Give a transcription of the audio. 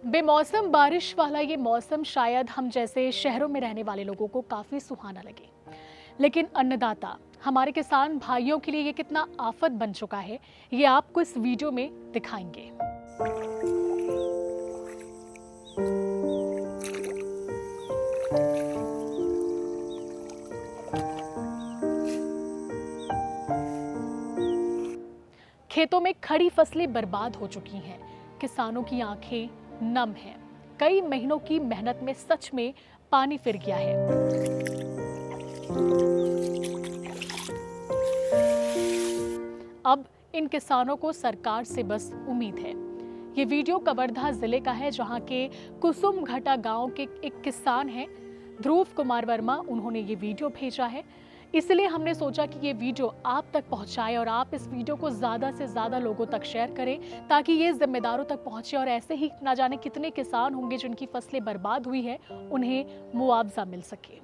बेमौसम बारिश वाला ये मौसम शायद हम जैसे शहरों में रहने वाले लोगों को काफी सुहाना लगे, लेकिन अन्नदाता हमारे किसान भाइयों के लिए ये कितना आफत बन चुका है, ये आपको इस वीडियो में दिखाएंगे। खेतों में खड़ी फसलें बर्बाद हो चुकी हैं, किसानों की आंखें नम हैं। कई महीनों की मेहनत में सच में पानी फिर गया है। अब इन किसानों को सरकार से बस उम्मीद है। ये वीडियो कवर्धा जिले का है, जहां के कुसुम घाटा गांव के एक किसान हैं, ध्रुव कुमार वर्मा। उन्होंने ये वीडियो भेजा है, इसलिए हमने सोचा कि ये वीडियो आप तक पहुंचाए और आप इस वीडियो को ज्यादा से ज्यादा लोगों तक शेयर करें, ताकि ये जिम्मेदारों तक पहुंचे और ऐसे ही ना जाने कितने किसान होंगे जिनकी फसलें बर्बाद हुई है, उन्हें मुआवजा मिल सके।